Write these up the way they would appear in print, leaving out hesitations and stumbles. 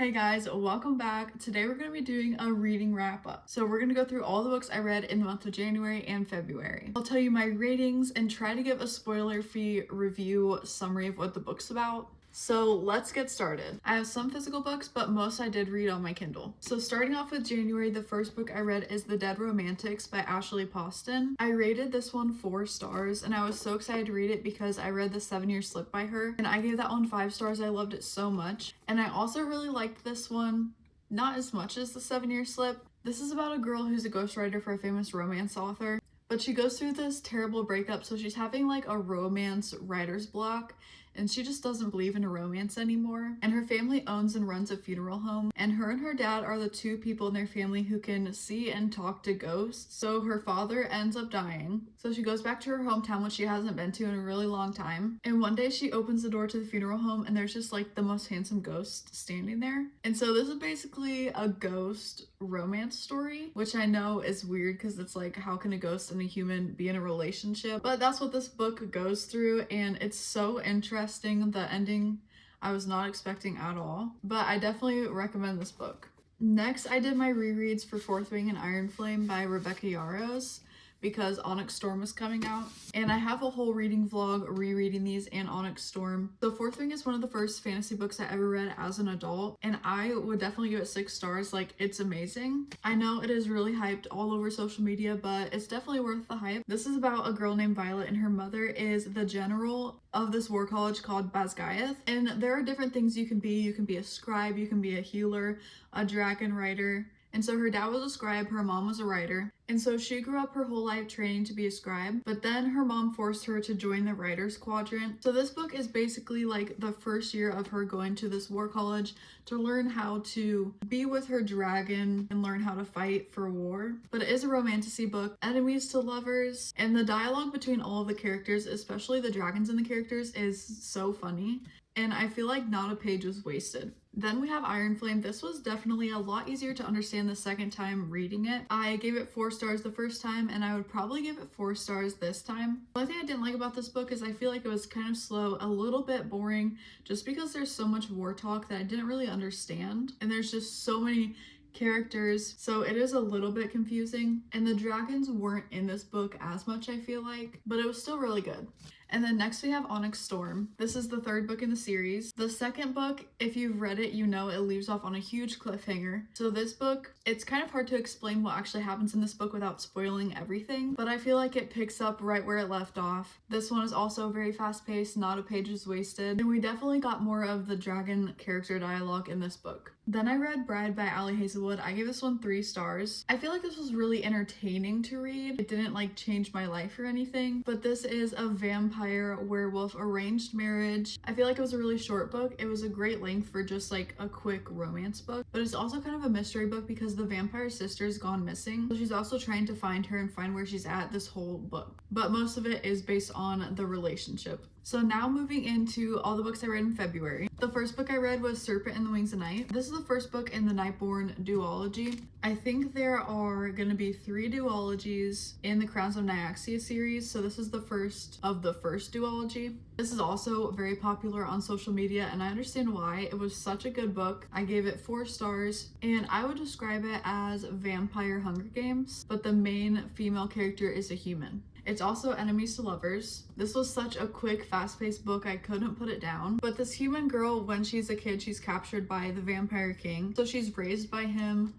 Hey guys, welcome back. Today we're going to be doing a reading wrap up. So we're going to go through all the books I read in the month of January and February. I'll tell you my ratings and try to give a spoiler-free review summary of what the book's about. So let's get started. I have some physical books, but most I did read on my Kindle. So starting off with January, the first book I read is The Dead Romantics by Ali Poston. I rated this one 4 stars, and I was so excited to read it because I read The 7-Year Slip by her, and I gave that one 5 stars. I loved it so much. And I also really liked this one, not as much as The 7-Year Slip. This is about a girl who's a ghostwriter for a famous romance author, but she goes through this terrible breakup, so she's having like a romance writer's block, and she just doesn't believe in a romance anymore. And her family owns and runs a funeral home, and her dad are the 2 people in their family who can see and talk to ghosts. So her father ends up dying, so she goes back to her hometown, which she hasn't been to in a really long time. And one day she opens the door to the funeral home, and there's just like the most handsome ghost standing there. And so this is basically a ghost romance story, which I know is weird because it's like, how can a ghost and a human be in a relationship? But that's what this book goes through, and it's so interesting. The ending I was not expecting at all, but I definitely recommend this book. Next, I did my rereads for Fourth Wing and Iron Flame by Rebecca Yarros, because Onyx Storm is coming out, and I have a whole reading vlog rereading these and Onyx Storm. So Fourth Wing is one of the first fantasy books I ever read as an adult, and I would definitely give it 6 stars. Like, it's amazing. I know it is really hyped all over social media, but it's definitely worth the hype. This is about a girl named Violet, and her mother is the general of this war college called Basgiath, and there are different things you can be. You can be a scribe, you can be a healer, a dragon rider. And so her dad was a scribe, her mom was a writer, and so she grew up her whole life training to be a scribe, but then her mom forced her to join the writer's quadrant. So this book is basically like the first year of her going to this war college to learn how to be with her dragon and learn how to fight for war. But it is a romantasy book, enemies to lovers, and the dialogue between all of the characters, especially the dragons and the characters, is so funny. And I feel like not a page was wasted. Then we have Iron Flame. This was definitely a lot easier to understand the second time reading it. I gave it 4 stars the first time, and I would probably give it 4 stars this time. The only thing I didn't like about this book is I feel like it was kind of slow, a little bit boring, just because there's so much war talk that I didn't really understand. And there's just so many characters, so it is a little bit confusing. And the dragons weren't in this book as much, I feel like, but it was still really good. And then next we have Onyx Storm. This is the 3rd book in the series. The 2nd book, if you've read it, you know it leaves off on a huge cliffhanger. So this book, it's kind of hard to explain what actually happens in this book without spoiling everything, but I feel like it picks up right where it left off. This one is also very fast-paced, not a page is wasted, and we definitely got more of the dragon character dialogue in this book. Then I read Bride by Ali Hazelwood. I gave this one 3 stars. I feel like this was really entertaining to read. It didn't like change my life or anything, but this is a vampire werewolf arranged marriage. I feel like it was a really short book. It was a great length for just like a quick romance book, but it's also kind of a mystery book because the vampire sister's gone missing. So she's also trying to find her and find where she's at this whole book, but most of it is based on the relationship. So now moving into all the books I read in February. The first book I read was Serpent and the Wings of Night. This is the first book in the Nightborn duology. I think there are going to be 3 duologies in the Crowns of Nyaxia series, so this is the first of the first duology. This is also very popular on social media, and I understand why. It was such a good book. I gave it 4 stars, and I would describe it as vampire Hunger Games, but the main female character is a human. It's also enemies to lovers. This was such a quick, fast-paced book, I couldn't put it down. But this human girl, when she's a kid, she's captured by the vampire king. So she's raised by him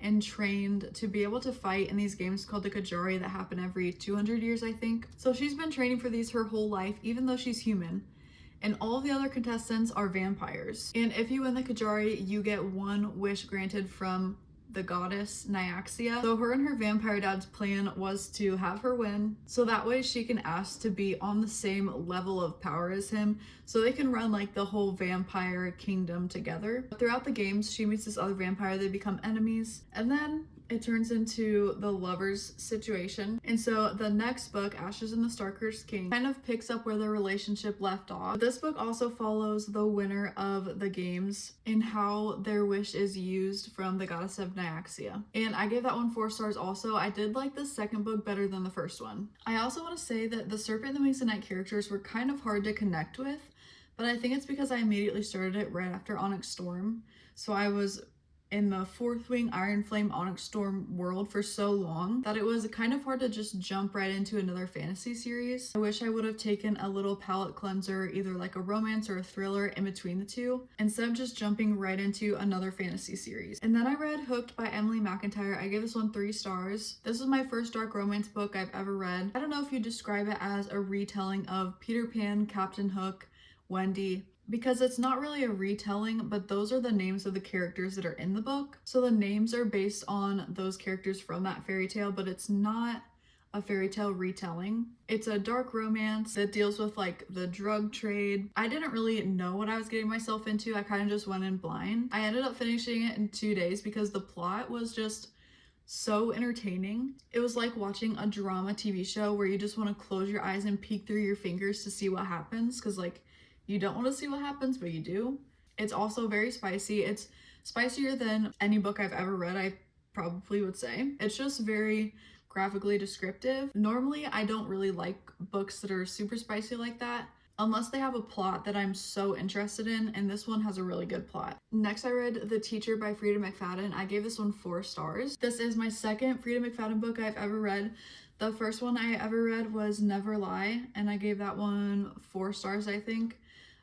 and trained to be able to fight in these games called the Kajari that happen every 200 years, I think. So she's been training for these her whole life, even though she's human. And all the other contestants are vampires. And if you win the Kajari, you get 1 wish granted from the goddess Nyaxia. So her and her vampire dad's plan was to have her win, so that way she can ask to be on the same level of power as him, so they can run like the whole vampire kingdom together. Throughout the games, she meets this other vampire, they become enemies, and then it turns into the lovers situation. And so the next book, Ashes and the Star-Cursed King, kind of picks up where their relationship left off. But this book also follows the winner of the games and how their wish is used from the goddess of Nyaxia. And I gave that one 4 stars also. I did like the second book better than the first one. I also want to say that the Serpent and the Wings of Night characters were kind of hard to connect with, but I think it's because I immediately started it right after Onyx Storm. So I was in the Fourth Wing Iron Flame Onyx Storm world for so long that it was kind of hard to just jump right into another fantasy series. I wish I would have taken a little palette cleanser, either like a romance or a thriller in between the two, instead of just jumping right into another fantasy series. And then I read Hooked by Emily McIntyre. I gave this one 3 stars. This was my first dark romance book I've ever read. I don't know if you describe it as a retelling of Peter Pan, Captain Hook, Wendy, because it's not really a retelling, but those are the names of the characters that are in the book. So the names are based on those characters from that fairy tale, but it's not a fairy tale retelling. It's a dark romance that deals with like the drug trade. I didn't really know what I was getting myself into. I kind of just went in blind. I ended up finishing it in 2 days because the plot was just so entertaining. It was like watching a drama TV show where you just want to close your eyes and peek through your fingers to see what happens, because like you don't want to see what happens, but you do. It's also very spicy. It's spicier than any book I've ever read, I probably would say. It's just very graphically descriptive. Normally, I don't really like books that are super spicy like that, unless they have a plot that I'm so interested in, and this one has a really good plot. Next, I read The Teacher by Freida McFadden. I gave this one 4 stars. This is my second Freida McFadden book I've ever read. The first one I ever read was Never Lie, and I gave that one 4 stars, I think.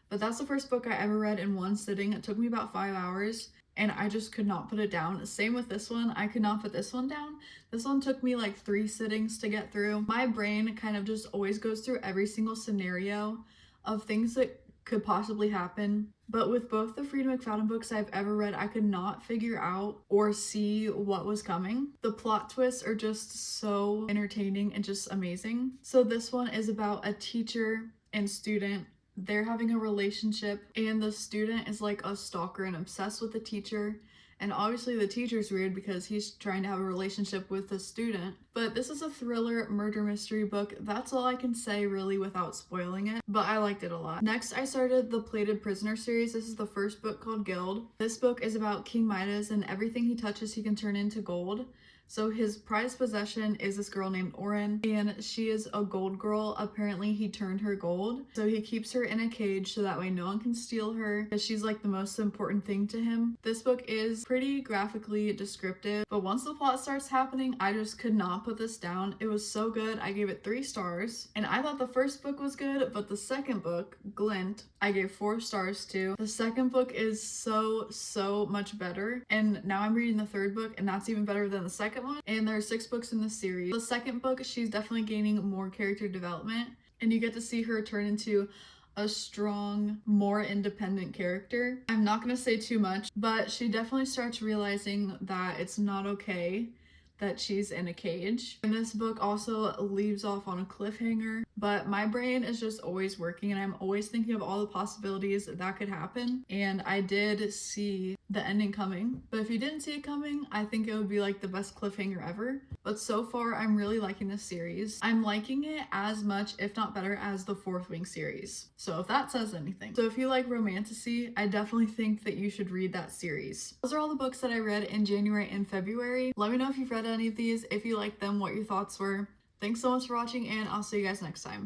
But that's the first book I ever read in one sitting. It took me about 5 hours, and I just could not put it down. Same with this one. I could not put this one down. This one took me like 3 sittings to get through. My brain kind of just always goes through every single scenario of things that could possibly happen. But with both the Freida McFadden books I've ever read, I could not figure out or see what was coming. The plot twists are just so entertaining and just amazing. So this one is about a teacher and student. They're having a relationship, and the student is like a stalker and obsessed with the teacher. And obviously the teacher's weird because he's trying to have a relationship with the student. But this is a thriller murder mystery book. That's all I can say really without spoiling it, but I liked it a lot. Next, I started the Plated Prisoner series. This is the first book called Gild. This book is about King Midas, and everything he touches he can turn into gold. So his prized possession is this girl named Oren, and she is a gold girl. Apparently he turned her gold. So he keeps her in a cage so that way no one can steal her, because she's like the most important thing to him. This book is pretty graphically descriptive, but once the plot starts happening, I just could not put this down. It was so good. I gave it 3 stars, and I thought the first book was good, but the second book, Glint, I gave 4 stars to. The second book is so much better, and now I'm reading the third book, and that's even better than the second one. And there are 6 books in the series. The second book, she's definitely gaining more character development, and you get to see her turn into a strong, more independent character. I'm not gonna say too much, but she definitely starts realizing that it's not okay that she's in a cage. And this book also leaves off on a cliffhanger, but my brain is just always working, and I'm always thinking of all the possibilities that could happen. And I did see the ending coming, but if you didn't see it coming, I think it would be like the best cliffhanger ever. But so far, I'm really liking this series. I'm liking it as much, if not better, as the Fourth Wing series. So if that says anything. So if you like romantasy, I definitely think that you should read that series. Those are all the books that I read in January and February. Let me know if you've read any of these, if you liked them, what your thoughts were. Thanks so much for watching, and I'll see you guys next time.